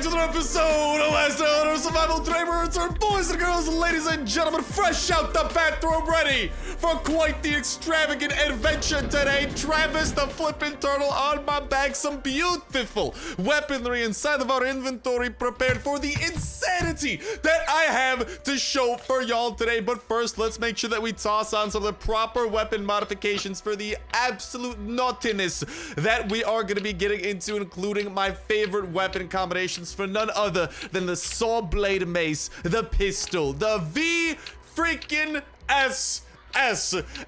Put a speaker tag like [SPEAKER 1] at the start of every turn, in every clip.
[SPEAKER 1] to another episode of Last Day Survival. Today we're returned, boys and girls, ladies and gentlemen, fresh out the bathroom, ready for quite the extravagant adventure today. Travis the flippin' turtle on my back, some beautiful weaponry inside of our inventory, prepared for the insanity that I have to show for y'all today. But first, let's make sure that we toss on some of the proper weapon modifications for the absolute naughtiness that we are going to be getting into, including my favorite weapon combinations for none other than the saw blade mace, the pistol, the V-freaking-S.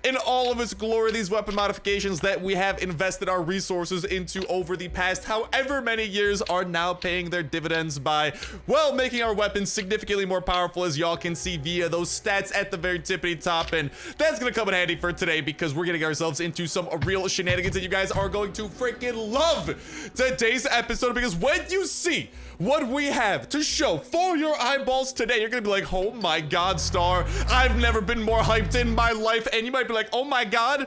[SPEAKER 1] In all of its glory. These weapon modifications that we have invested our resources into over the past however many years are now paying their dividends by, well, making our weapons significantly more powerful, as y'all can see via those stats at the very tippity top. And that's gonna come in handy for today, because we're getting ourselves into some real shenanigans that you guys are going to freaking love today's episode, because when you see what we have to show for your eyeballs today, you're gonna be like, oh my god, Star, I've never been more hyped in my life. And you might be like, oh my god,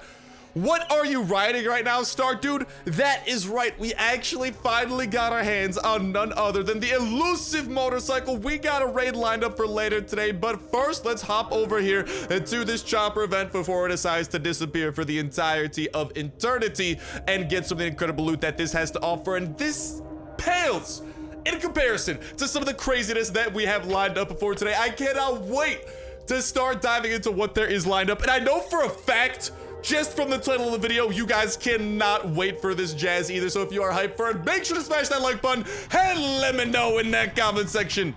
[SPEAKER 1] what are you riding right now, Star? Dude, that is right. We actually finally got our hands on none other than the elusive motorcycle. We got a raid lined up for later today, but first, let's hop over here to this chopper event before it decides to disappear for the entirety of eternity and get some of the incredible loot that this has to offer. And this pales in comparison to some of the craziness that we have lined up before today. I cannot wait to start diving into what there is lined up. And I know for a fact, just from the title of the video, you guys cannot wait for this jazz either. So if you are hyped for it, make sure to smash that like button and let me know in that comment section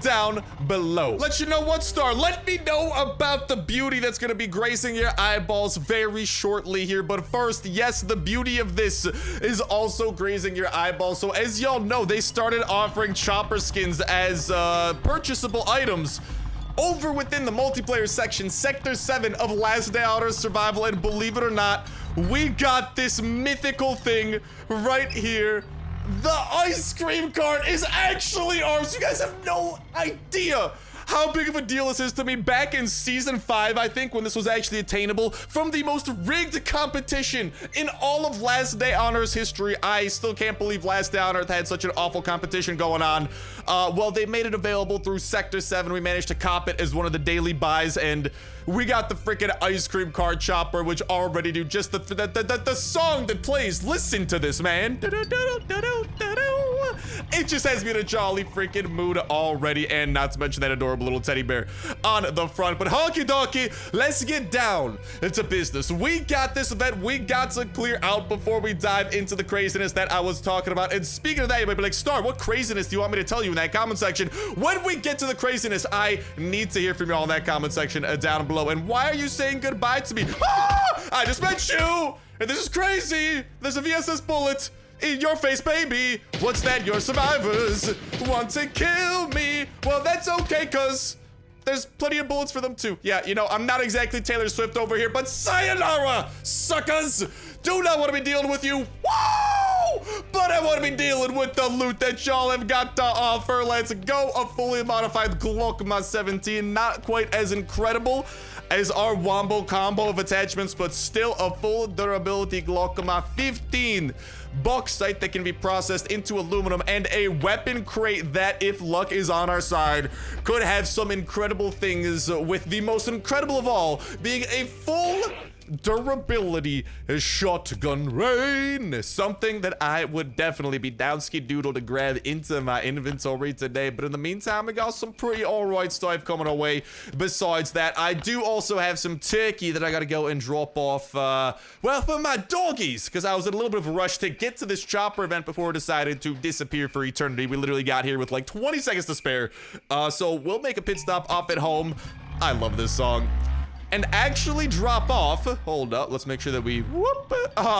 [SPEAKER 1] down below. Let you know what, Star. Let me know about the beauty that's going to be gracing your eyeballs very shortly here. But first, yes, the beauty of this is also grazing your eyeballs. So as y'all know, they started offering chopper skins as purchasable items over within the multiplayer section, Sector 7 of Last Day on Earth Survival. And believe it or not, we got this mythical thing right here. The ice cream cart is actually ours. You guys have no idea how big of a deal this is to me. Back in season 5, I think, when this was actually attainable from the most rigged competition in all of Last Day on Earth's history. I still can't believe Last Day on Earth had such an awful competition going on. Well, they made it available through Sector 7. We managed to cop it as one of the daily buys, and we got the freaking ice cream cart chopper, which already do just the song that plays. Listen to this, man. It just has me in a jolly freaking mood already, and not to mention that adorable little teddy bear on the front. But honky donkey, let's get down to business. We got this event we got to clear out before we dive into the craziness that I was talking about. And speaking of that, you might be like, Star, what craziness do you want me to tell you in that comment section? When we get to the craziness, I need to hear from you all in that comment section down below. And why are you saying goodbye to me? Ah! I just met you, and this is crazy. There's a VSS bullet in your face, baby. What's that? Your survivors want to kill me. Well, that's okay, cause there's plenty of bullets for them too. Yeah, you know, I'm not exactly Taylor Swift over here, but sayonara, suckers. Do not want to be dealing with you. Whoa! But I want to be dealing with the loot that y'all have got to offer. Let's go. A fully modified Glock 17. Not quite as incredible as our Wombo combo of attachments, but still a full durability Glock 15. Bauxite that can be processed into aluminum, and a weapon crate that, if luck is on our side, could have some incredible things, with the most incredible of all being a full durability shotgun rain. Something that I would definitely be down-ski doodle to grab into my inventory today. But in the meantime, we got some pretty alright stuff coming our way. Besides that, I do also have some turkey that I gotta go and drop off, well, for my doggies, because I was in a little bit of a rush to get to this chopper event before it decided to disappear for eternity. We literally got here with like 20 seconds to spare. So we'll make a pit stop off at home. I love this song. And actually drop off. Hold up, let's make sure that we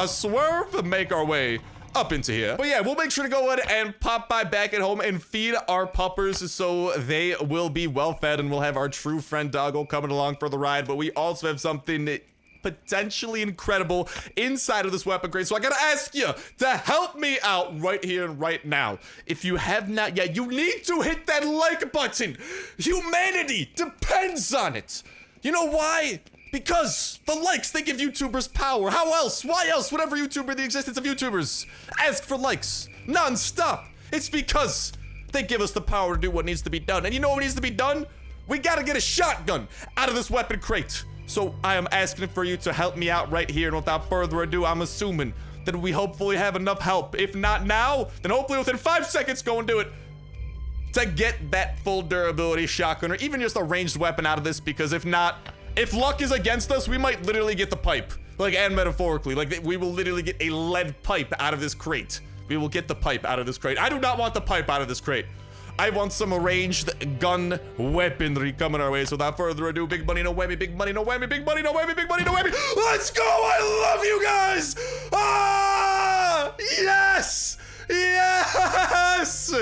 [SPEAKER 1] swerve, make our way up into here. But yeah, we'll make sure to go ahead and pop by back at home and feed our puppers so they will be well fed, and we'll have our true friend Doggo coming along for the ride. But we also have something potentially incredible inside of this weapon crate. So I gotta ask you to help me out right here and right now. If you have not yet, you need to hit that like button. Humanity depends on it. You know why? Because the likes, they give YouTubers power. How else? Why else would every YouTuber in the existence of YouTubers ask for likes non-stop? It's because They give us the power to do what needs to be done. And you know what needs to be done? We gotta get a shotgun out of this weapon crate. So I am asking for you to help me out right here. And without further ado, I'm assuming that we hopefully have enough help. If not now, then hopefully within 5 seconds, go and do it. To get that full durability shotgun or even just a ranged weapon out of this, because if not, if luck is against us, we might literally get the pipe. Like, and metaphorically, like we will literally get a lead pipe out of this crate. We will get the pipe out of this crate. I do not want the pipe out of this crate. I want some ranged gun weaponry coming our way. So without further ado, big money, no whammy, big money, no whammy, big money, no whammy, big money, no whammy. Let's go! I love you guys! Ah! Yes! Yes!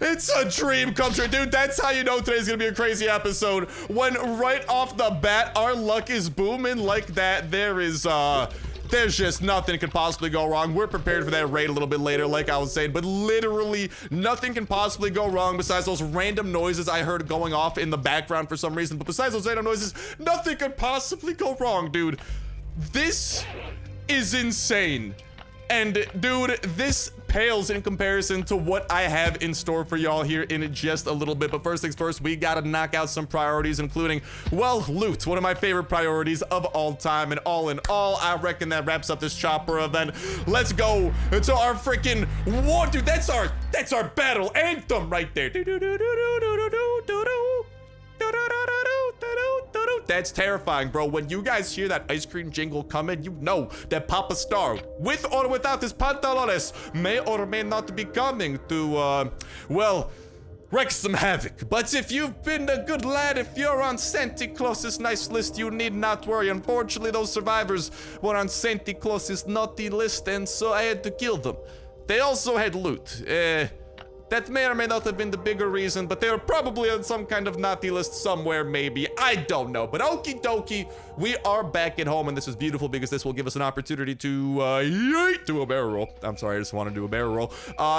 [SPEAKER 1] It's a dream come true. Dude, that's how you know today's gonna be a crazy episode. When right off the bat, our luck is booming like that. There's just nothing could possibly go wrong. We're prepared for that raid a little bit later, like I was saying, but literally nothing can possibly go wrong besides those random noises I heard going off in the background for some reason. But besides those random noises, nothing could possibly go wrong, dude. This is insane. And dude, this pales in comparison to what I have in store for y'all here in just a little bit. But first things first, we gotta knock out some priorities, including, well, loot, one of my favorite priorities of all time. And all in all, I reckon that wraps up this chopper event. Let's go to our freaking war, dude. That's our battle anthem right there. That's terrifying, bro. When you guys hear that ice cream jingle coming, you know that Papa Star, with or without his pantalones, may or may not be coming to, well, wreak some havoc. But if you've been a good lad, if you're on Santa Claus's nice list, you need not worry. Unfortunately, those survivors were on Santa Claus's naughty list, and so I had to kill them. They also had loot. That may or may not have been the bigger reason, but they were probably on some kind of naughty list somewhere, maybe. I don't know. But okie dokie, we are back at home, and this is beautiful because this will give us an opportunity to do a barrel roll. I'm sorry, I just want to do a barrel roll.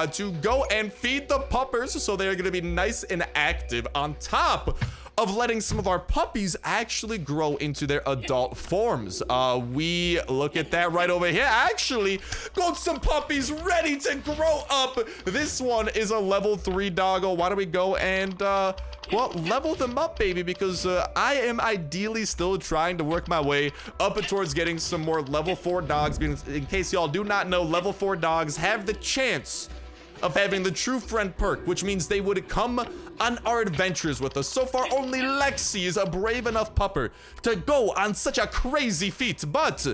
[SPEAKER 1] To go and feed the puppers, so they're going to be nice and active on top of letting some of our puppies actually grow into their adult forms. We look at that right over here. Actually got some puppies ready to grow up. This one is a level 3 doggo. Why don't we go and well, level them up, baby, because I am ideally still trying to work my way up towards getting some more level 4 dogs. Because in case y'all do not know, level 4 dogs have the chance of having the true friend perk, which means they would come on our adventures with us. So far, only Lexi is a brave enough pupper to go on such a crazy feat. But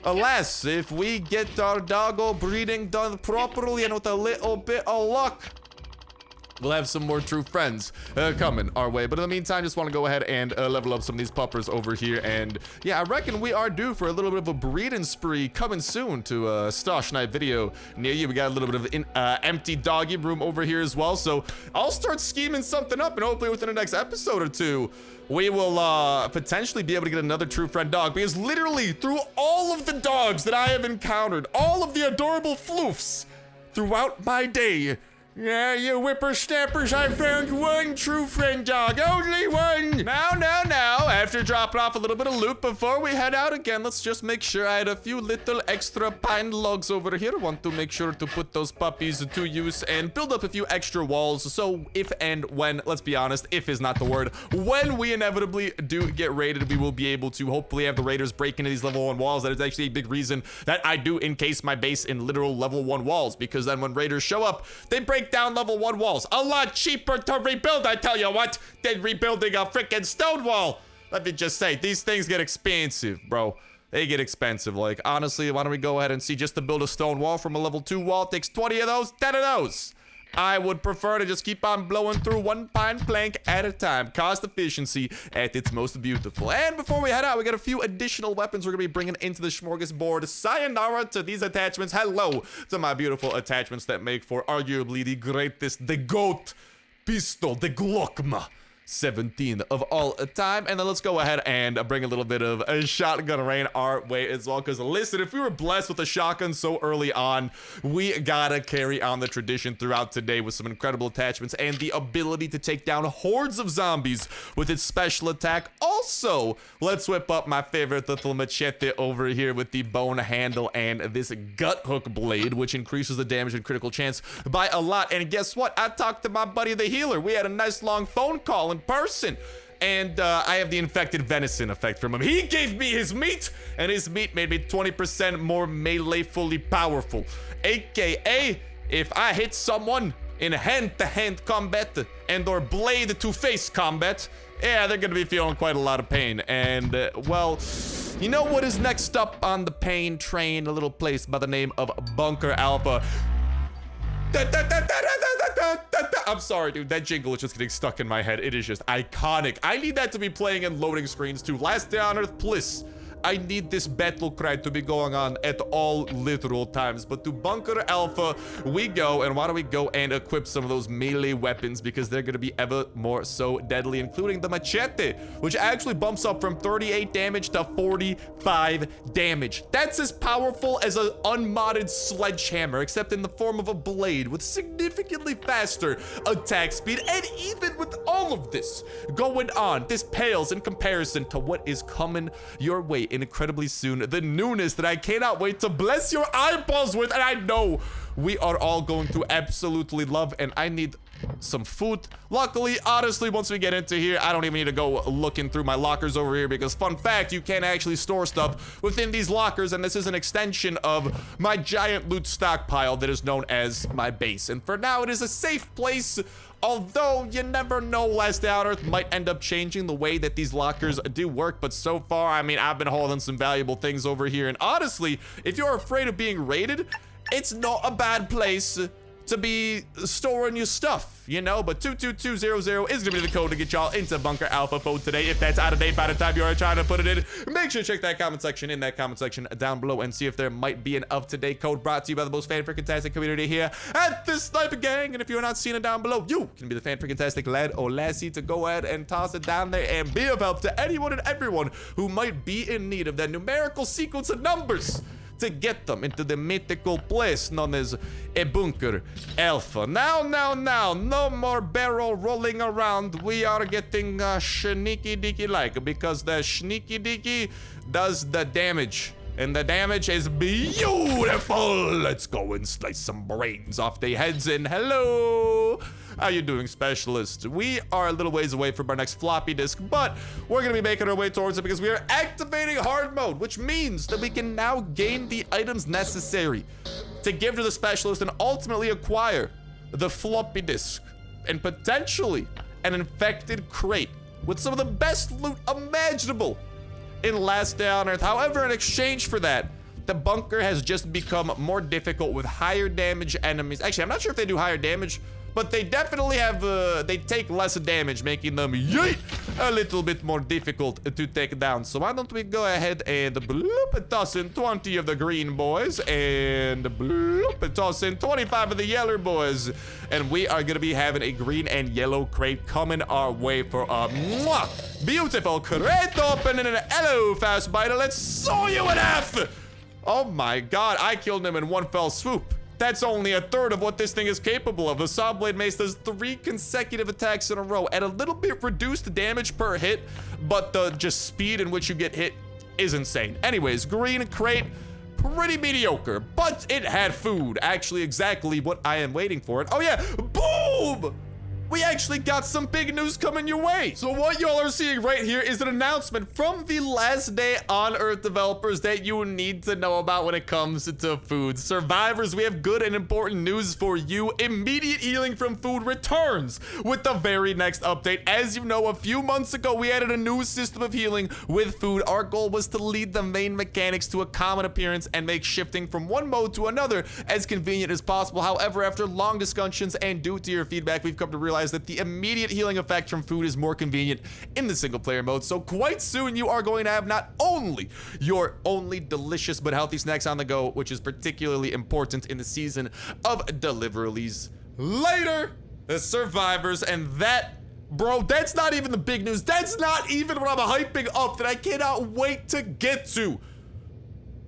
[SPEAKER 1] alas, if we get our doggo breeding done properly and with a little bit of luck, we'll have some more true friends coming our way. But in the meantime, just want to go ahead and level up some of these puppers over here. And yeah, I reckon we are due for a little bit of a breeding spree coming soon to a Starsnipe video near you. We got a little bit of empty doggy room over here as well. So I'll start scheming something up, and hopefully within the next episode or two, we will potentially be able to get another true friend dog. Because literally through all of the dogs that I have encountered, all of the adorable floofs throughout my day, yeah, you whippersnappers, I found one true friend dog. Only one. Now, after dropping off a little bit of loot before we head out again, let's just make sure I had a few little extra pine logs over here. Want to make sure to put those puppies to use and build up a few extra walls. So if and when, let's be honest, if is not the word, when we inevitably do get raided, we will be able to hopefully have the raiders break into these level 1 walls. That is actually a big reason that I do encase my base in literal level 1 walls, because then when raiders show up, they break down level 1 walls. A lot cheaper to rebuild, I tell you what, than rebuilding a freaking stone wall. Let me just say, these things get expensive, bro. They get expensive. Like, honestly, why don't we go ahead and see, just to build a stone wall from a level 2 wall, it takes 20 of those, 10 of those. I would prefer to just keep on blowing through one pine plank at a time. Cost efficiency at its most beautiful. And before we head out, we got a few additional weapons we're gonna be bringing into the smorgasbord. Sayonara to these attachments. Hello to my beautiful attachments that make for arguably the greatest, the GOAT pistol, the Glockma. 17 of all time. And then let's go ahead and bring a little bit of a shotgun rain our way as well, because listen, if we were blessed with a shotgun so early on, we gotta carry on the tradition throughout today with some incredible attachments and the ability to take down hordes of zombies with its special attack. Also, let's whip up my favorite little machete over here with the bone handle and this gut hook blade, which increases the damage and critical chance by a lot. And guess what? I talked to my buddy the healer. We had a nice long phone call in person, and I have the infected venison effect from him. He gave me his meat, and his meat made me 20% more melee fully powerful. AKA, if I hit someone in hand-to-hand combat and or blade-to-face combat, yeah, they're gonna be feeling quite a lot of pain. And, well, you know what is next up on the pain train? A little place by the name of Bunker Alpha. I'm sorry, dude. That jingle is just getting stuck in my head. It is just iconic. I need that to be playing in loading screens too. Last Day on Earth, please. I need this battle cry to be going on at all literal times. But to Bunker Alpha we go, and why don't we go and equip some of those melee weapons, because they're going to be ever more so deadly, including the machete, which actually bumps up from 38 damage to 45 damage. That's as powerful as an unmodded sledgehammer, except in the form of a blade with significantly faster attack speed. And even with all of this going on, this pales in comparison to what is coming your way incredibly soon, the newness that I cannot wait to bless your eyeballs with, and I know we are all going to absolutely love. And I need some food. Luckily, honestly, once we get into here, I don't even need to go looking through my lockers over here, because fun fact, you can actually store stuff within these lockers, and this is an extension of my giant loot stockpile that is known as my base. And for now, it is a safe place. Although, you never know, Last Day on Earth might end up changing the way that these lockers do work. But so far, I mean, I've been holding some valuable things over here. And honestly, if you're afraid of being raided, it's not a bad place to be storing your stuff, you know. But 22200 is gonna be the code to get y'all into Bunker Alpha mode today. If that's out of date by the time you're trying to put it in, make sure to check that comment section down below and see if there might be an up-to-date code brought to you by the most fan-freaking-tastic community here at the Sniper Gang. And if you're not seeing it down below, you can be the fan-freaking-tastic lad or lassie to go ahead and toss it down there and be of help to anyone and everyone who might be in need of that numerical sequence of numbers to get them into the mythical place known as a Bunker Alpha. Now, no more barrel rolling around. We are getting sneaky deaky like, because the sneaky deaky does the damage. And the damage is beautiful. Let's go and slice some brains off their heads. And hello, how you doing, specialist? We are a little ways away from our next floppy disk, but we're gonna be making our way towards it because we are activating hard mode, which means that we can now gain the items necessary to give to the specialist and ultimately acquire the floppy disk and potentially an infected crate with some of the best loot imaginable in Last Day on Earth. However, in exchange for that, the bunker has just become more difficult with higher damage enemies. Actually, I'm not sure if they do higher damage, but they definitely have, they take less damage, making them a little bit more difficult to take down. So why don't we go ahead and bloop, toss in 20 of the green boys and bloop, toss in 25 of the yellow boys. And we are gonna be having a green and yellow crate coming our way for a beautiful crate opening. And hello, fast biter, let's saw you in half. Oh my God, I killed him in one fell swoop. That's only a third of what this thing is capable of. The Saw Blade Mace does 3 consecutive attacks in a row at a little bit reduced damage per hit, but the just speed in which you get hit is insane. Anyways, green crate, pretty mediocre, but it had food. Actually, exactly what I am waiting for. It. Oh yeah, boom! We actually got some big news coming your way. So what y'all are seeing right here is an announcement from the Last Day on Earth developers that you need to know about when it comes to food. Survivors, we have good and important news for you. Immediate healing from food returns with the very next update. As you know, a few months ago, we added a new system of healing with food. Our goal was to lead the main mechanics to a common appearance and make shifting from one mode to another as convenient as possible. However, after long discussions and due to your feedback, we've come to realize that the immediate healing effect from food is more convenient in the single player mode. So quite soon you are going to have not only your only delicious but healthy snacks on the go, which is particularly important in the season of deliveries later, the survivors, and that Bro, that's not even the big news. That's not even what I'm hyping up that I cannot wait to get to.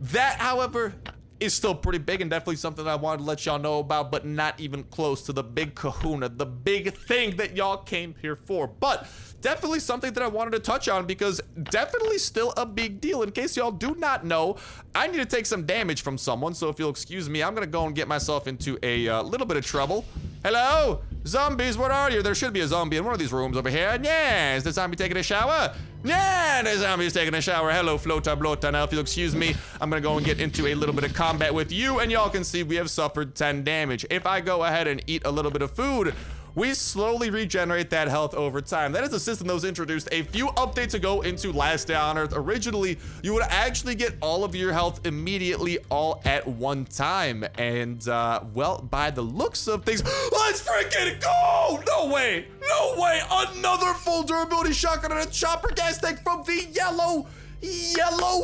[SPEAKER 1] That, however, is still pretty big and definitely something I wanted to let y'all know about, but not even close to the big kahuna, the big thing that y'all came here for. But definitely something that I wanted to touch on because definitely still a big deal. In case y'all do not know, I need to take some damage from someone, so if you'll excuse me, I'm gonna go and get myself into a little bit of trouble. Hello? Zombies, where are you? There should be a zombie in one of these rooms over here. Yeah, is the zombie taking a shower? Yeah, the zombie's taking a shower. Hello, Flota Blota. Now, if you'll excuse me, I'm gonna go and get into a little bit of combat with you, and y'all can see we have suffered 10 damage. If I go ahead and eat a little bit of food, we slowly regenerate that health over time. That is a system that was introduced a few updates ago into Last Day on Earth. Originally, you would actually get all of your health immediately all at one time. And, well, by the looks of things, let's freaking go! No way! No way! Another full durability shotgun and a chopper gas tank from the yellow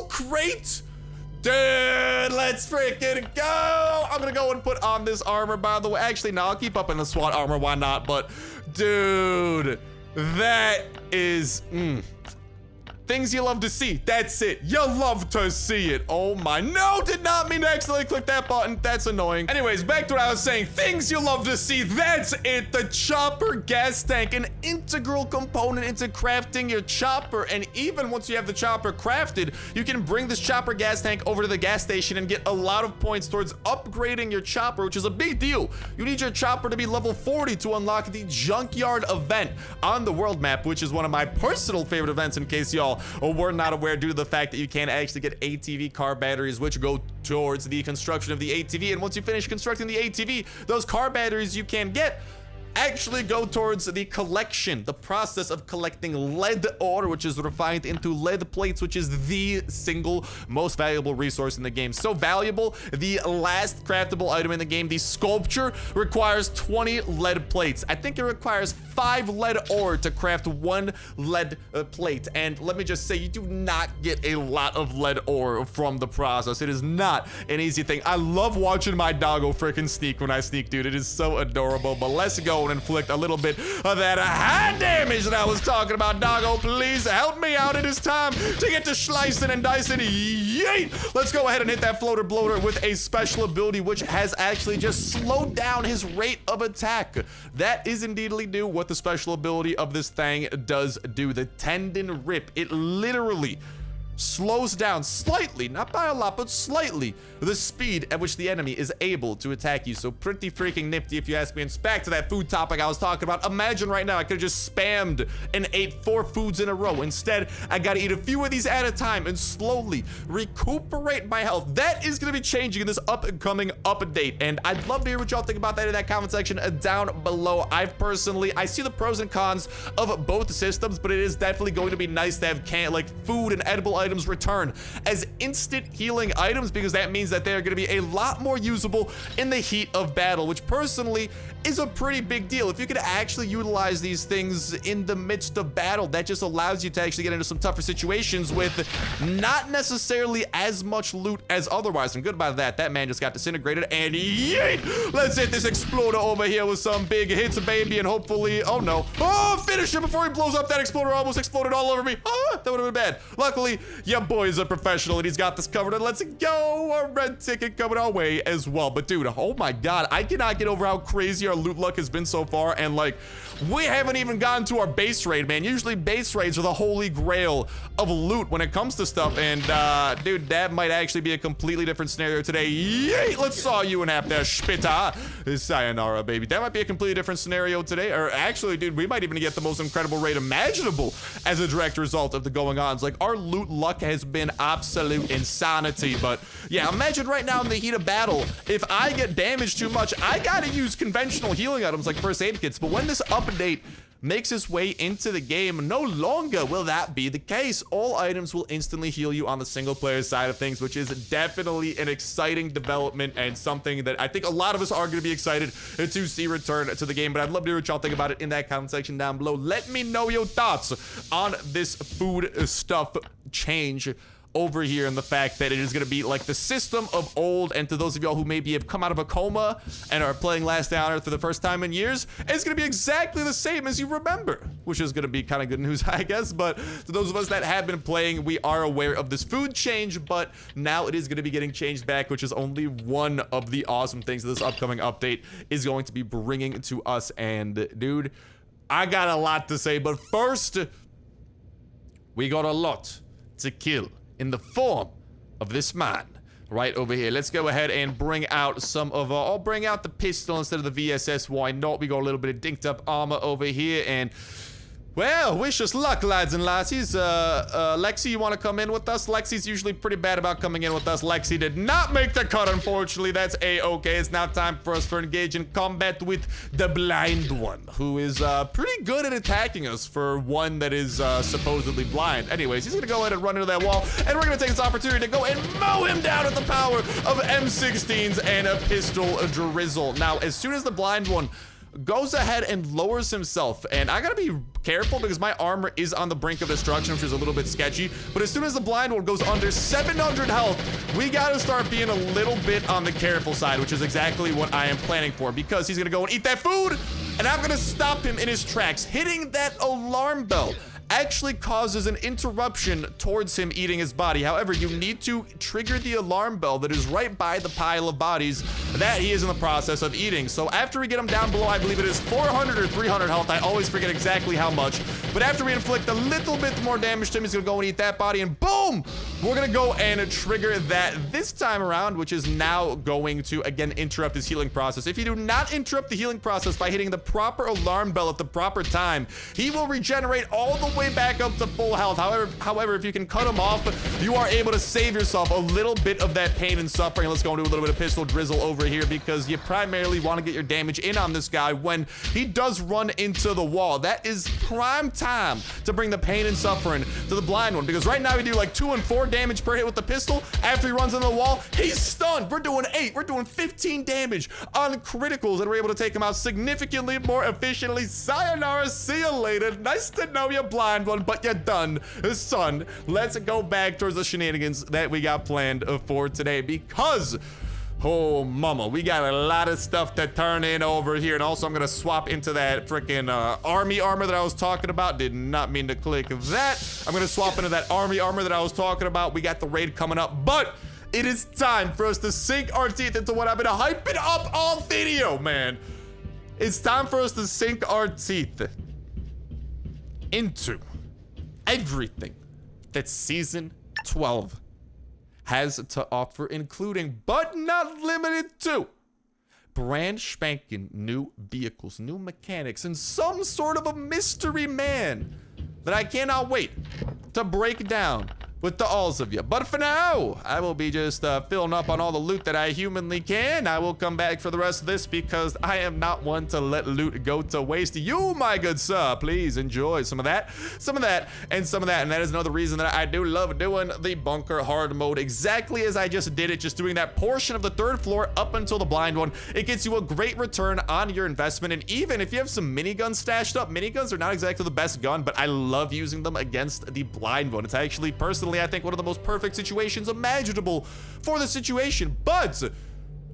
[SPEAKER 1] crate? Dude, let's freaking go! I'm gonna go and put on this armor, by the way. Actually, no, I'll keep up in the SWAT armor, why not? But, dude, that is, things you love to see. That's it. You love to see it. Oh my, no, did not mean to accidentally click that button. That's annoying. Anyways, back to what I was saying. Things you love to see. That's it. The chopper gas tank, an integral component into crafting your chopper. And even once you have the chopper crafted, you can bring this chopper gas tank over to the gas station and get a lot of points towards upgrading your chopper, which is a big deal. You need your chopper to be level 40 to unlock the junkyard event on the world map, which is one of my personal favorite events in case y'all were not aware, due to the fact that you can actually get ATV car batteries, which go towards the construction of the ATV. And once you finish constructing the ATV, those car batteries you can get actually go towards the collection, the process of collecting lead ore, which is refined into lead plates, which is the single most valuable resource in the game. So valuable, the last craftable item in the game, the sculpture, requires 20 lead plates. I think it requires 5 lead ore to craft 1 lead plate. And let me just say, you do not get a lot of lead ore from the process. It is not an easy thing. I love watching my doggo freaking sneak when I sneak, dude. It is so adorable. But let's go and inflict a little bit of that high damage that I was talking about. Doggo, please help me out. It is time to get to slicing and dicing. Yeet! Let's go ahead and hit that floater bloater with a special ability, which has actually just slowed down his rate of attack. That is indeedly do what the special ability of this thing does do. The tendon rip. It literally slows down slightly, not by a lot, but slightly, the speed at which the enemy is able to attack you. So pretty freaking nifty, if you ask me. And back to that food topic I was talking about. Imagine right now I could have just spammed and ate 4 foods in a row. Instead, I gotta eat a few of these at a time and slowly recuperate my health. That is gonna be changing in this upcoming update, and I'd love to hear what y'all think about that in that comment section down below. I see the pros and cons of both systems, but it is definitely going to be nice to have food and edible items return as instant healing items, because that means that they're going to be a lot more usable in the heat of battle, which personally is a pretty big deal. If you could actually utilize these things in the midst of battle, that just allows you to actually get into some tougher situations with not necessarily as much loot as otherwise. And goodbye to that. That man just got disintegrated, and yeet! Let's hit this exploder over here with some big hits, baby, and hopefully, oh no. Oh, finish him before he blows up. That exploder almost exploded all over me. Oh, that would have been bad. Luckily, your boy is a professional and he's got this covered, and let's go. A red ticket coming our way as well. But dude, oh my god, I cannot get over how crazy our loot luck has been so far. And like, we haven't even gotten to our base raid, man. Usually base raids are the holy grail of loot when it comes to stuff. And dude, that might actually be a completely different scenario today. Yay! Let's saw you in half there, Spitta. Sayonara, baby. That might be a completely different scenario today. Or actually, dude, we might even get the most incredible raid imaginable as a direct result of the going-ons. Like, our loot luck has been absolute insanity. But yeah, imagine right now in the heat of battle, if I get damaged too much, I gotta use conventional healing items like first aid kits. But when this update makes its way into the game, no longer will that be the case. All items will instantly heal you on the single player side of things, which is definitely an exciting development and something that I think a lot of us are going to be excited to see return to the game. But I'd love to hear what y'all think about it in that comment section down below. Let me know your thoughts on this food stuff change over here in the fact that it is going to be like the system of old. And to those of y'all who maybe have come out of a coma and are playing Last Day on Earth for the first time in years, it's going to be exactly the same as you remember, which is going to be kind of good news, I guess. But to those of us that have been playing, we are aware of this food change, but now it is going to be getting changed back, which is only one of the awesome things that this upcoming update is going to be bringing to us. And dude, I got a lot to say, but first, we got a lot to kill in the form of this man right over here. Let's go ahead and bring out some of I'll bring out the pistol instead of the VSS. Why not? We got a little bit of dinked up armor over here, and well, wish us luck, lads and lassies. Lexi, you want to come in with us? Lexi's usually pretty bad about coming in with us. Lexi did not make the cut, unfortunately. That's a-okay. It's now time for us to engage in combat with the blind one, who is pretty good at attacking us for one that is supposedly blind. Anyways, he's gonna go ahead and run into that wall, and we're gonna take this opportunity to go and mow him down with the power of M16s and a pistol drizzle. Now, as soon as the blind one goes ahead and lowers himself, and I gotta be careful because my armor is on the brink of destruction, which is a little bit sketchy, but as soon as the blind one goes under 700 health, we gotta start being a little bit on the careful side, which is exactly what I am planning for, because he's gonna go and eat that food, and I'm gonna stop him in his tracks. Hitting that alarm bell actually causes an interruption towards him eating his body. However, you need to trigger the alarm bell that is right by the pile of bodies that he is in the process of eating. So after we get him down below, I believe it is 400 or 300 health. I always forget exactly how much. But after we inflict a little bit more damage to him, he's gonna go and eat that body, and boom! We're gonna go and trigger that this time around, which is now going to, again, interrupt his healing process. If you do not interrupt the healing process by hitting the proper alarm bell at the proper time, he will regenerate all the way back up to full health. However, if you can cut him off, you are able to save yourself a little bit of that pain and suffering. Let's go and do a little bit of pistol drizzle over here, because you primarily want to get your damage in on this guy when he does run into the wall. That is prime time to bring the pain and suffering to the blind one, because right now we do like 2 and 4 damage per hit with the pistol. After he runs into the wall, he's stunned. We're doing 8. We're doing 15 damage on criticals, and we're able to take him out significantly more efficiently. Sayonara, see you later. Nice to know you, blind one, but you're done, son. Let's go back towards the shenanigans that we got planned for today, because oh mama, we got a lot of stuff to turn in over here. And also, I'm gonna swap into that freaking army armor that I was talking about. Did not mean to click that. I'm gonna swap into that army armor that I was talking about. We got the raid coming up, but it is time for us to sink our teeth into what I've been hyping up all video, man. It's time for us to sink our teeth into everything that season 12 has to offer, including but not limited to brand spanking new vehicles, new mechanics, and some sort of a mystery man that I cannot wait to break down with the alls of you. But for now, I will be just filling up on all the loot that I humanly can. I will come back for the rest of this, because I am not one to let loot go to waste. You, my good sir, please enjoy some of that, and some of that. And that is another reason that I do love doing the bunker hard mode, exactly as I just did it, just doing that portion of the 3rd floor up until the blind one. It gets you a great return on your investment. And even if you have some miniguns stashed up, miniguns are not exactly the best gun, but I love using them against the blind one. It's actually, personally, I think, one of the most perfect situations imaginable for the situation. But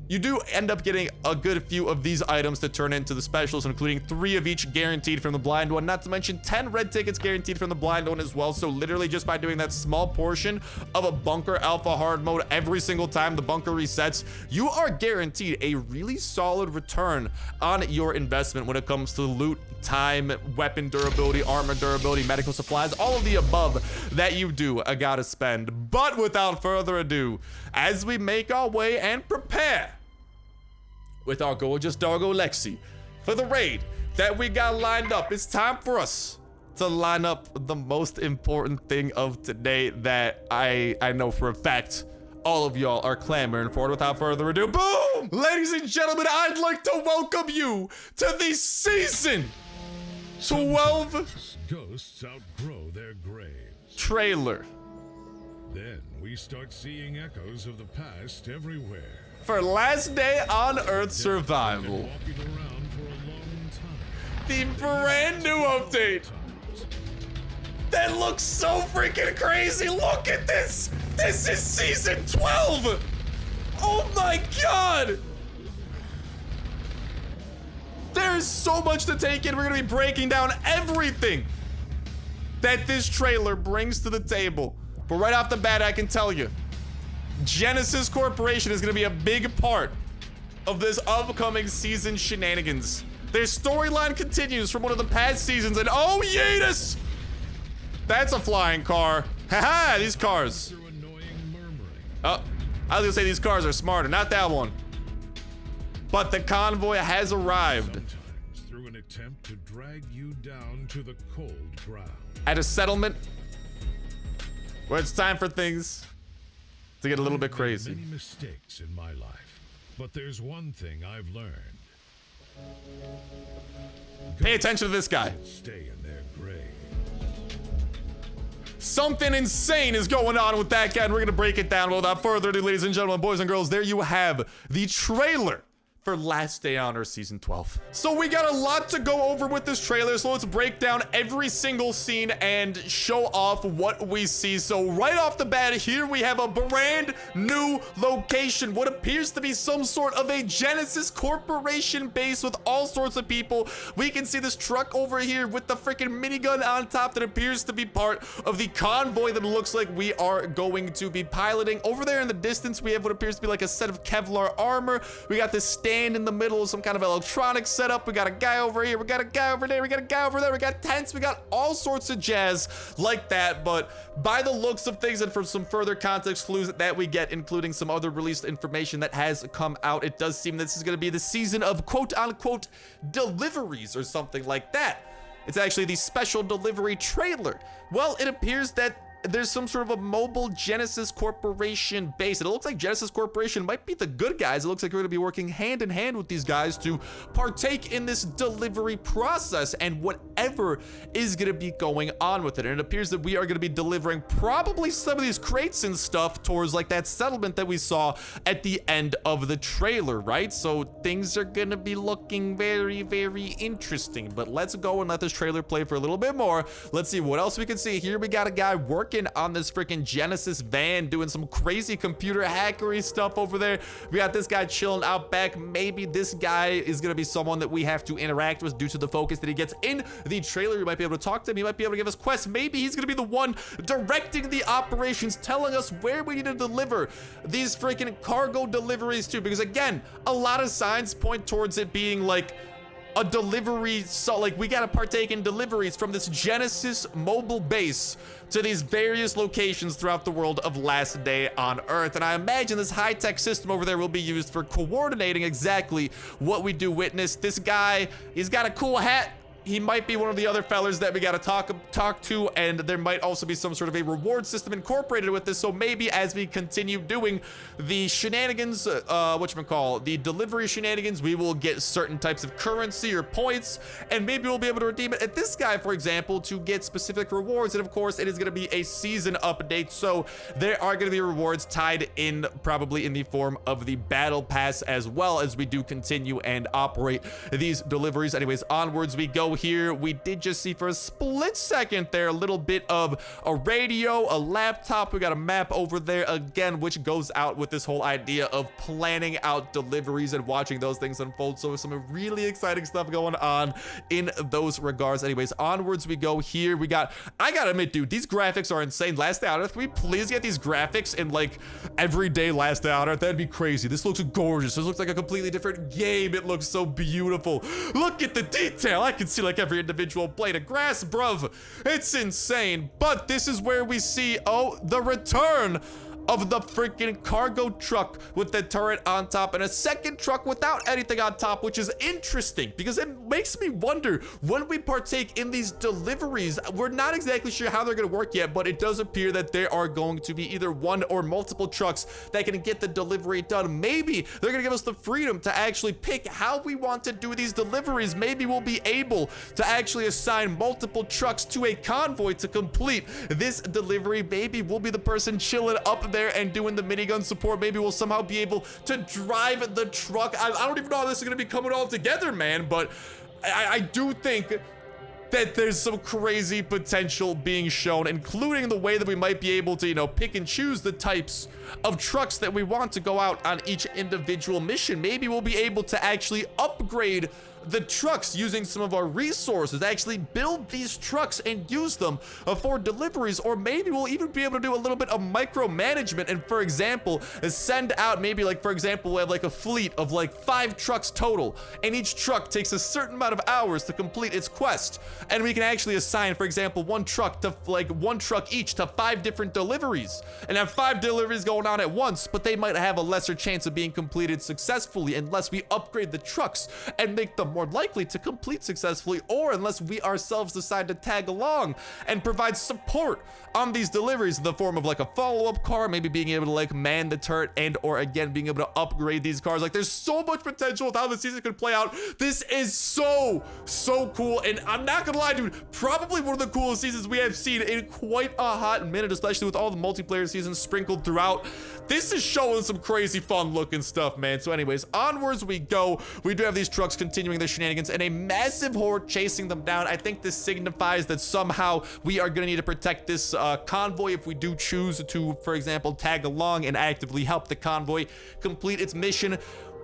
[SPEAKER 1] you do end up getting a good few of these items to turn into the specials, including 3 of each guaranteed from the blind one, not to mention 10 red tickets guaranteed from the blind one as well. So literally just by doing that small portion of a bunker alpha hard mode every single time the bunker resets, you are guaranteed a really solid return on your investment when it comes to loot, time, weapon durability, armor durability, medical supplies, all of the above that you do gotta spend. But without further ado, as we make our way and prepare with our gorgeous doggo Lexi for the raid that we got lined up, it's time for us to line up the most important thing of today that I know for a fact all of y'all are clamoring for. Without further ado, boom! Ladies and gentlemen, I'd like to welcome you to the season 12
[SPEAKER 2] ghosts outgrow their graves.
[SPEAKER 1] Trailer.
[SPEAKER 2] Then we start seeing echoes of the past everywhere.
[SPEAKER 1] For Last Day on Earth Survival.
[SPEAKER 2] Walking around for a long time.
[SPEAKER 1] The brand new update that looks so freaking crazy. Look at this. This is season 12! Oh my god! There is so much to take in. We're gonna be breaking down everything that this trailer brings to the table. But right off the bat, I can tell you, Genesis Corporation is gonna be a big part of this upcoming season shenanigans. Their storyline continues from one of the past seasons, and oh, Yeetus! That's a flying car. Haha, these cars. Oh, I was gonna say these cars are smarter, not that one. But the convoy has arrived.
[SPEAKER 2] Sometimes through an attempt to drag you down to the cold ground.
[SPEAKER 1] At a settlement where it's time for things to get a little bit crazy.
[SPEAKER 2] Many mistakes in my life, but there's one thing I've learned.
[SPEAKER 1] Pay attention to this guy.
[SPEAKER 2] Stay in their grave.
[SPEAKER 1] Something insane is going on with that guy, and we're gonna break it down. Without further ado, ladies and gentlemen, boys and girls, there you have the trailer for Last Day on Earth Season 12. So we got a lot to go over with this trailer, so let's break down every single scene and show off what we see. So right off the bat, here we have a brand new location, what appears to be some sort of a Genesis Corporation base with all sorts of people. We can see this truck over here with the freaking minigun on top that appears to be part of the convoy that looks like we are going to be piloting. Over there in the distance, we have what appears to be like a set of Kevlar armor. We got this stand in the middle of some kind of electronic setup. We got a guy over here, we got a guy over there, we got a guy over there, we got tents, we got all sorts of jazz like that. But by the looks of things and from some further context clues that we get, including some other released information that has come out, it does seem this is going to be the season of quote-unquote deliveries or something like that. It's actually the special delivery trailer. Well, it appears that there's some sort of a mobile Genesis Corporation base, and it looks like Genesis Corporation might be the good guys. It looks like we're gonna be working hand in hand with these guys to partake in this delivery process and whatever is gonna be going on with it. And it appears that we are gonna be delivering probably some of these crates and stuff towards like that settlement that we saw at the end of the trailer, right? So things are gonna be looking very, very interesting. But let's go and let this trailer play for a little bit more. Let's see what else we can see. Here we got a guy working on this freaking Genesis van, doing some crazy computer hackery stuff over there. We got this guy chilling out back. Maybe this guy is gonna be someone that we have to interact with due to the focus that he gets in the trailer. We might be able to talk to him. He might be able to give us quests. Maybe he's gonna be the one directing the operations, telling us where we need to deliver these freaking cargo deliveries to, because again, a lot of signs point towards it being like a delivery, so like we gotta partake in deliveries from this Genesis mobile base to these various locations throughout the world of Last Day on Earth. And I imagine this high-tech system over there will be used for coordinating exactly what we do witness. This guy, he's got a cool hat. He might be one of the other fellers that we gotta talk to, and there might also be some sort of a reward system incorporated with this. So maybe as we continue doing the shenanigans, the delivery shenanigans, we will get certain types of currency or points, and maybe we'll be able to redeem it at this guy, for example, to get specific rewards. And of course, it is gonna be a season update, so there are gonna be rewards tied in, probably in the form of the battle pass, as well as we do continue and operate these deliveries. Anyways, onwards we go. Here we did just see for a split second there a little bit of a radio, a laptop. We got a map over there again, which goes out with this whole idea of planning out deliveries and watching those things unfold. So some really exciting stuff going on in those regards. Anyways, onwards we go. Here we got, I gotta admit, dude, these graphics are insane. Last Day on Earth, can we please get these graphics in like everyday Last Day on Earth? That'd be crazy. This looks gorgeous. This looks like a completely different game. It looks so beautiful. Look at the detail. I can see like every individual blade of grass, bruv. It's insane. But this is where we see, oh, the return of the freaking cargo truck with the turret on top, and a second truck without anything on top, which is interesting because it makes me wonder when we partake in these deliveries. We're not exactly sure how they're going to work yet, but it does appear that there are going to be either one or multiple trucks that can get the delivery done. Maybe they're going to give us the freedom to actually pick how we want to do these deliveries. Maybe we'll be able to actually assign multiple trucks to a convoy to complete this delivery. Maybe we'll be the person chilling up there and doing the minigun support. Maybe we'll somehow be able to drive the truck. I don't even know how this is going to be coming all together, man, but I do think that there's some crazy potential being shown, including the way that we might be able to, you know, pick and choose the types of trucks that we want to go out on each individual mission. Maybe we'll be able to actually upgrade the trucks using some of our resources, actually build these trucks and use them for deliveries. Or maybe we'll even be able to do a little bit of micromanagement and, for example, send out maybe, like, for example, we have like a fleet of like 5 trucks total, and each truck takes a certain amount of hours to complete its quest, and we can actually assign, for example, one truck each to 5 different deliveries, and have 5 deliveries going on at once, but they might have a lesser chance of being completed successfully unless we upgrade the trucks and make them more likely to complete successfully, or unless we ourselves decide to tag along and provide support on these deliveries in the form of like a follow-up car, maybe being able to like man the turret, and or again being able to upgrade these cars. Like, there's so much potential with how the season could play out. This is so cool, and I'm not gonna lie, dude, probably one of the coolest seasons we have seen in quite a hot minute, especially with all the multiplayer seasons sprinkled throughout. This is showing some crazy fun looking stuff, man. So anyways, onwards we go. We do have these trucks continuing their shenanigans and a massive horde chasing them down. I think this signifies that somehow we are gonna need to protect this convoy if we do choose to, for example, tag along and actively help the convoy complete its mission.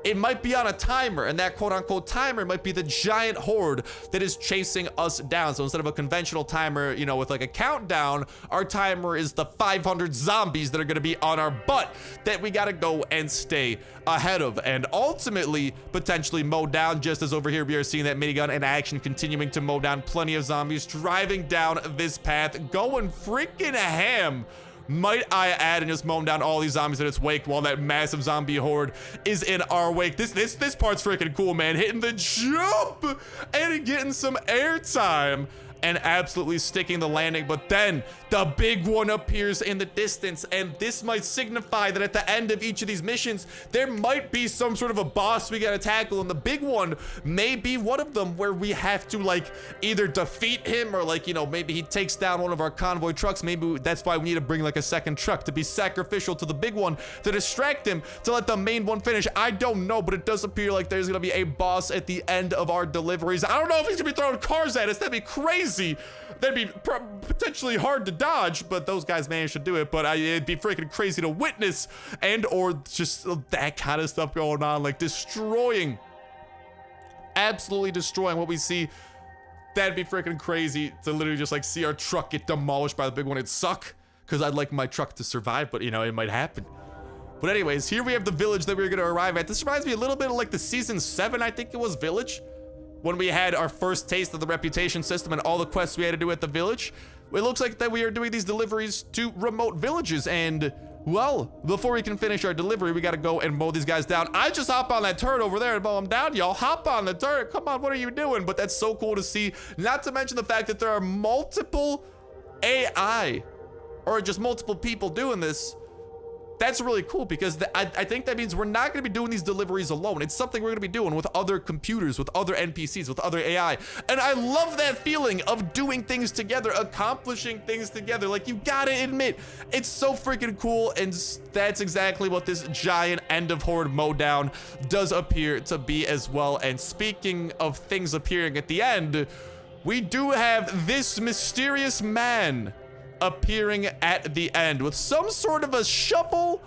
[SPEAKER 1] It might be on a timer, and that quote-unquote timer might be the giant horde that is chasing us down. So instead of a conventional timer, you know, with like a countdown, our timer is the 500 zombies that are gonna be on our butt that we gotta go and stay ahead of, and ultimately potentially mow down, just as over here we are seeing that minigun in action, continuing to mow down plenty of zombies, driving down this path, going freaking ham, might I add, and just mowing down all these zombies in its wake while that massive zombie horde is in our wake. This part's freaking cool, man. Hitting the jump and getting some airtime and absolutely sticking the landing, but then the big one appears in the distance, and this might signify that at the end of each of these missions there might be some sort of a boss we gotta tackle, and the big one may be one of them where we have to like either defeat him or, like, you know, maybe he takes down one of our convoy trucks. Maybe that's why we need to bring like a second truck to be sacrificial to the big one to distract him, to let the main one finish. I don't know, but it does appear like there's gonna be a boss at the end of our deliveries. I don't know if he's gonna be throwing cars at us. That'd be crazy. That'd be potentially hard to dodge, but those guys managed to do it. But it'd be freaking crazy to witness, and or just that kind of stuff going on, like absolutely destroying what we see. That'd be freaking crazy to literally just like see our truck get demolished by the big one. It'd suck, because I'd like my truck to survive, but you know, it might happen. But anyways, here we have the village that we're gonna arrive at. This reminds me a little bit of like the season 7, I think it was, village, when we had our first taste of the reputation system and all the quests we had to do at the village. It looks like that we are doing these deliveries to remote villages, and well, before we can finish our delivery, we gotta go and mow these guys down. I just hop on that turret over there and mow them down, y'all. Hop on the turret, come on, what are you doing? But that's so cool to see, not to mention the fact that there are multiple AI, or just multiple people doing this. That's really cool, because I think that means we're not going to be doing these deliveries alone. It's something we're going to be doing with other computers, with other NPCs, with other AI. And I love that feeling of doing things together, accomplishing things together. Like, you gotta admit, it's so freaking cool, and that's exactly what this giant end of horde mowdown does appear to be as well. And speaking of things appearing at the end, we do have this mysterious man appearing at the end with some sort of a shovel,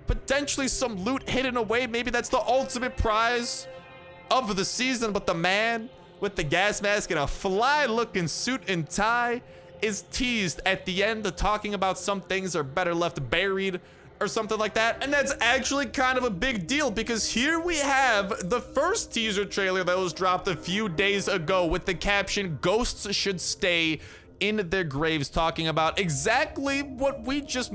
[SPEAKER 1] potentially some loot hidden away. Maybe that's the ultimate prize of the season. But the man with the gas mask and a fly looking suit and tie is teased at the end, talking about some things are better left buried or something like that. And that's actually kind of a big deal, because here we have the first teaser trailer that was dropped a few days ago with the caption, "Ghosts should stay in their graves," talking about exactly what we just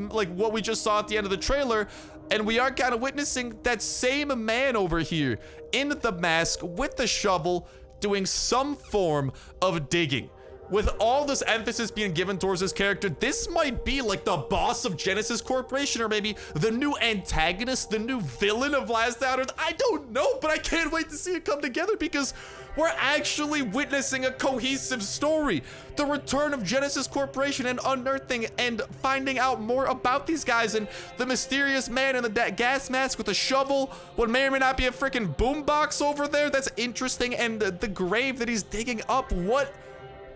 [SPEAKER 1] saw at the end of the trailer. And we are kind of witnessing that same man over here in the mask with the shovel doing some form of digging. With all this emphasis being given towards this character, this might be like the boss of Genesis Corporation, or maybe the new antagonist, the new villain of Last Out Earth. I don't know, but I can't wait to see it come together, because we're actually witnessing a cohesive story. The return of Genesis Corporation and unearthing and finding out more about these guys, and the mysterious man in the gas mask with a shovel, what may or may not be a freaking boombox over there. That's interesting. And the grave that he's digging up, what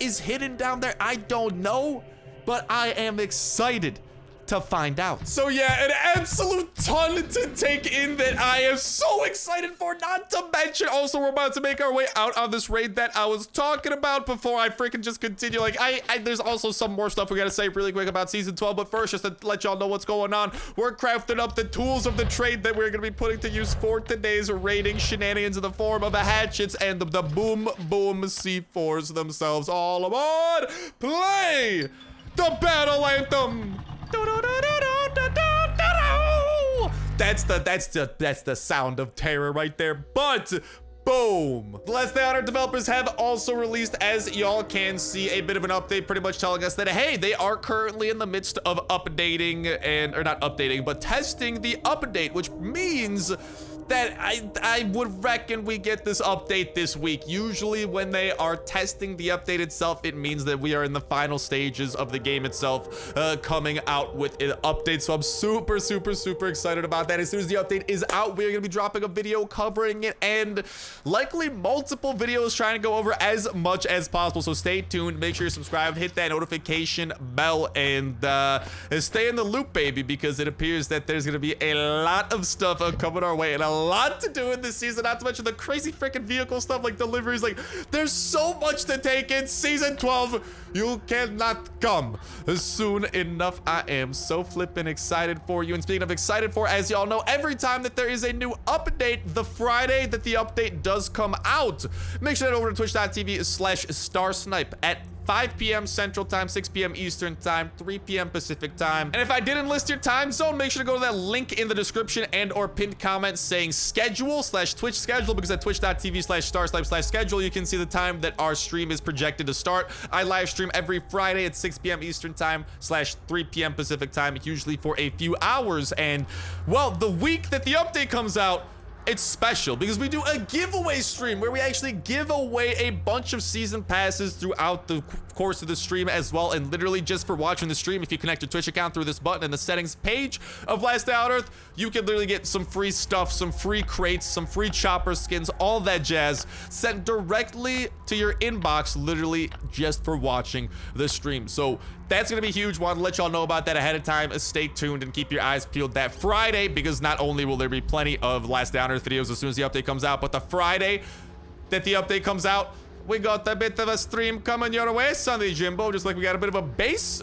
[SPEAKER 1] is hidden down there? I don't know, but I am excited to find out. So yeah, an absolute ton to take in that I am so excited for, not to mention also we're about to make our way out on this raid that I was talking about before I freaking just continue. Like there's also some more stuff we gotta say really quick about season 12, but first, just to let y'all know what's going on, we're crafting up the tools of the trade that we're gonna be putting to use for today's raiding shenanigans in the form of hatchets and the boom C4s themselves. All aboard, play the battle anthem. That's the sound of terror right there. But boom, the Last Day on Earth developers have also released, as y'all can see, a bit of an update pretty much telling us that, hey, they are currently in the midst of updating or not updating, but testing the update, which means that I would reckon we get this update this week. Usually when they are testing the update itself, it means that we are in the final stages of the game itself coming out with an update. So I'm super excited about that. As soon as the update is out, we're gonna be dropping a video covering it, and likely multiple videos trying to go over as much as possible. So stay tuned, make sure you're subscribed, hit that notification bell, and stay in the loop, baby, because it appears that there's gonna be a lot of stuff coming our way and a lot to do in this season, not to mention the crazy freaking vehicle stuff like deliveries. Like, there's so much to take in. Season 12, you cannot come soon enough. I am so flippin' excited for you. And speaking of excited for, as y'all know, every time that there is a new update, the Friday that the update does come out, make sure to head over to twitch.tv/Starsnipe at 5 p.m. Central Time, 6 p.m. Eastern Time, 3 p.m. Pacific Time. And if I didn't list your time zone, make sure to go to that link in the description and or pinned comment saying schedule/Twitch schedule, because at twitch.tv/Starsnipe/schedule, you can see the time that our stream is projected to start. I live stream every Friday at 6 p.m. Eastern Time /3 p.m. Pacific Time, usually for a few hours. And well, the week that the update comes out, it's special because we do a giveaway stream where we actually give away a bunch of season passes throughout the course of the stream as well. And literally just for watching the stream, if you connect your Twitch account through this button in the settings page of Last Day on Earth, you can literally get some free stuff, some free crates, some free chopper skins, all that jazz sent directly to your inbox, literally just for watching the stream. So that's gonna be huge. Want to let y'all know about that ahead of time. Stay tuned and keep your eyes peeled that Friday, because not only will there be plenty of Last Day on Earth videos as soon as the update comes out, but the Friday that the update comes out, we got a bit of a stream coming your way, Sunday Jimbo, just like we got a bit of a base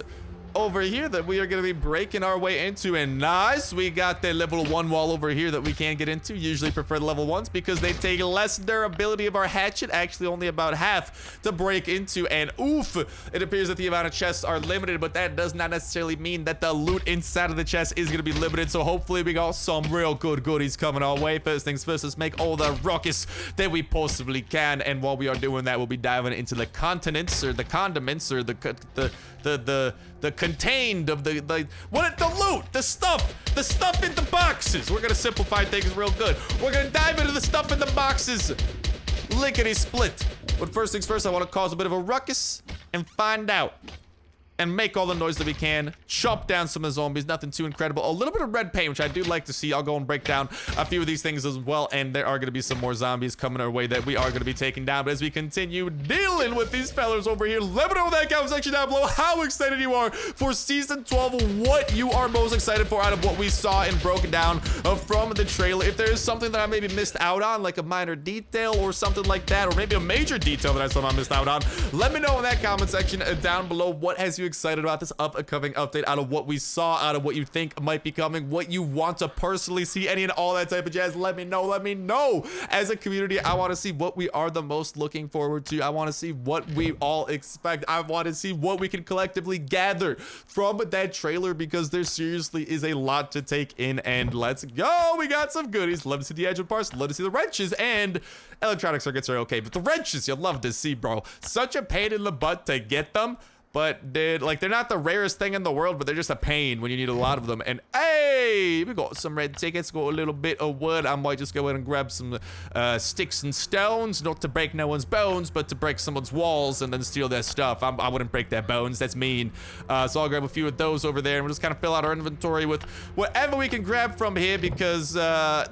[SPEAKER 1] over here that we are going to be breaking our way into. And nice, we got the level 1 wall over here that we can get into. Usually prefer the level 1s because they take less durability of our hatchet, actually only about half to break into. And oof, it appears that the amount of chests are limited, but that does not necessarily mean that the loot inside of the chest is going to be limited. So hopefully we got some real good goodies coming our way. First things first, let's make all the ruckus that we possibly can. And while we are doing that, we'll be diving into the continents or the condiments or the contained of the loot, the stuff in the boxes. We're gonna simplify things real good. We're gonna dive into the stuff in the boxes, lickety split. But first things first, I want to cause a bit of a ruckus and find out and make all the noise that we can, chop down some of the zombies, nothing too incredible. A little bit of red paint, which I do like to see. I'll go and break down a few of these things as well, and there are going to be some more zombies coming our way that we are going to be taking down. But as we continue dealing with these fellas over here, let me know in that comment section down below how excited you are for Season 12, what you are most excited for out of what we saw and broken down from the trailer. If there is something that I maybe missed out on, like a minor detail or something like that, or maybe a major detail that I somehow missed out on, let me know in that comment section down below. What has you excited about this upcoming update, out of what we saw, out of what you think might be coming, what you want to personally see, any and all that type of jazz. Let me know. As a community, I want to see what we are the most looking forward to. I want to see what we all expect. I want to see what we can collectively gather from that trailer, because there seriously is a lot to take in. And let's go. We got some goodies. Love to see the edge of parts, love to see the wrenches, and electronic circuits are okay, but the wrenches you'll love to see, bro. Such a pain in the butt to get them, But dude, like, they're not the rarest thing in the world, but they're just a pain when you need a lot of them. And hey, we got some red tickets, got a little bit of wood. I might just go in and grab some sticks and stones, not to break no one's bones, but to break someone's walls and then steal their stuff. I wouldn't break their bones, that's mean. So I'll grab a few of those over there, and we'll just kind of fill out our inventory with whatever we can grab from here, because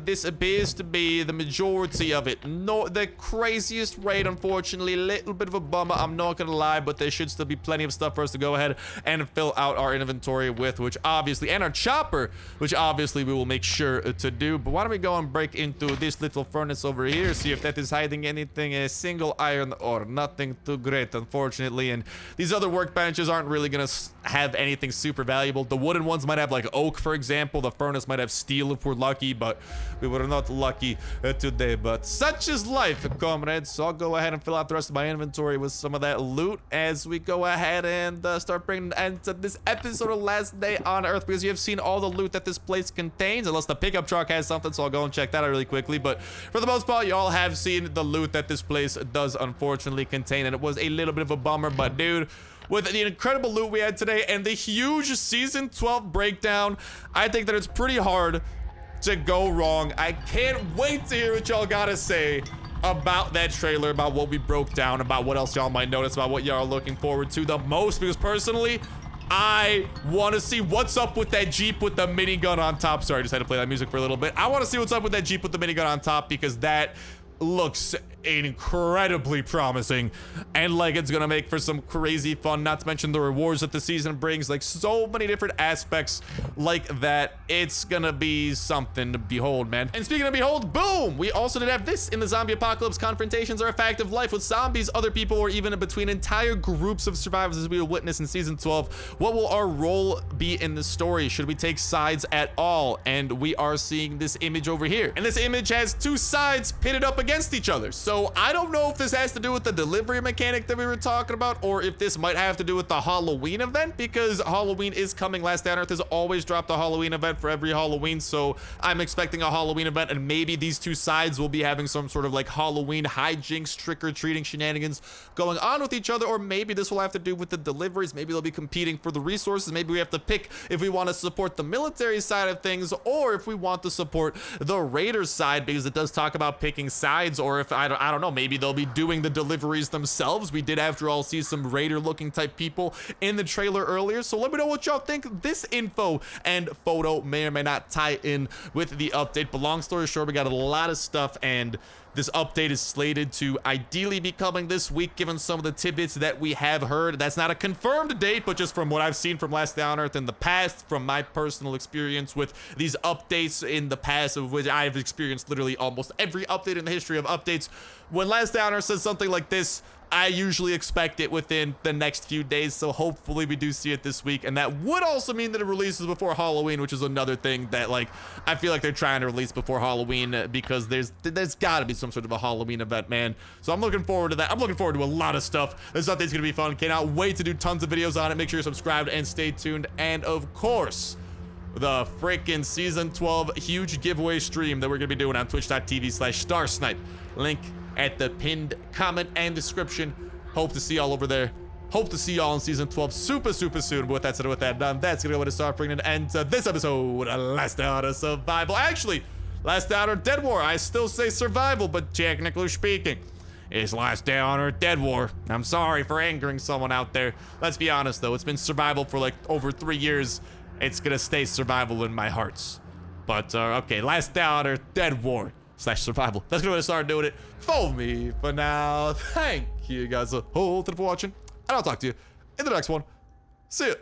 [SPEAKER 1] this appears to be the majority of it. Not the craziest raid, unfortunately. A little bit of a bummer, I'm not gonna lie, but there should still be plenty of stuff for us to go ahead and fill out our inventory with, which obviously, and our chopper, which obviously we will make sure to do. But why don't we go and break into this little furnace over here, see if that is hiding anything. A single iron ore, nothing too great, unfortunately. And these other workbenches aren't really gonna have anything super valuable. The wooden ones might have like oak, for example. The furnace might have steel if we're lucky, but we were not lucky today. But such is life, comrades. So I'll go ahead and fill out the rest of my inventory with some of that loot as we go ahead and start bringing an end to this episode of Last Day on Earth, because you have seen all the loot that this place contains, unless the pickup truck has something. So I'll go and check that out really quickly. But for the most part, you all have seen the loot that this place does unfortunately contain, and it was a little bit of a bummer. But dude, with the incredible loot we had today and the huge season 12 breakdown, I think that it's pretty hard to go wrong. I can't wait to hear what y'all gotta say about that trailer, about what we broke down, about what else y'all might notice, about what y'all are looking forward to the most, because personally, I want to see what's up with that Jeep with the minigun on top. Sorry, I just had to play that music for a little bit. I want to see what's up with that Jeep with the minigun on top, because that looks incredibly promising, and like it's gonna make for some crazy fun, not to mention the rewards that the season brings, like so many different aspects like that. It's gonna be something to behold, man. And speaking of behold, boom, we also did have this in the zombie apocalypse. Confrontations are a fact of life with zombies, other people, or even between entire groups of survivors, as we will witness in season 12. What will our role be in the story? Should we take sides at all? And we are seeing this image over here, and this image has two sides pitted up against each other. So I don't know if this has to do with the delivery mechanic that we were talking about, or if this might have to do with the Halloween event, because Halloween is coming. Last Day on Earth has always dropped a Halloween event for every Halloween, so I'm expecting a Halloween event, and maybe these two sides will be having some sort of like Halloween hijinks, trick-or-treating shenanigans going on with each other, or maybe this will have to do with the deliveries. Maybe they'll be competing for the resources. Maybe we have to pick if we want to support the military side of things, or if we want to support the Raiders side, because it does talk about picking sides, or if I don't know, maybe they'll be doing the deliveries themselves. We did, after all, see some Raider looking type people in the trailer earlier, so let me know what y'all think. This info and photo may or may not tie in with the update, but long story short, we got a lot of stuff, and this update is slated to ideally be coming this week, given some of the tidbits that we have heard. That's not a confirmed date, but just from what I've seen from Last Day on Earth in the past, from my personal experience with these updates in the past, of which I've experienced literally almost every update in the history of updates. When Last Day on Earth says something like this, I usually expect it within the next few days, so hopefully we do see it this week. And that would also mean that it releases before Halloween, which is another thing that, like, I feel like they're trying to release before Halloween, because there's got to be some sort of a Halloween event, man. So I'm looking forward to that. I'm looking forward to a lot of stuff. This update's gonna be fun. Cannot wait to do tons of videos on it. Make sure you're subscribed and stay tuned. And of course, the freaking season 12 huge giveaway stream that we're gonna be doing on twitch.tv/Starsnipe. Link at the pinned comment and description. Hope to see y'all over there. Hope to see y'all in season 12 super soon. But with that said, with that done, that's gonna go to start bringing an end to this episode of Last Day on Earth Survival. Actually, Last Day on Earth Dead War. I still say survival, but technically speaking, it's Last Day on Earth Dead War. I'm sorry for angering someone out there. Let's be honest though, it's been survival for like over 3 years. It's gonna stay survival in my hearts. But okay, Last Day on Earth Dead War /survival. That's gonna start doing it for me for now. Thank you guys a whole ton for watching, and I'll talk to you in the next one. See ya.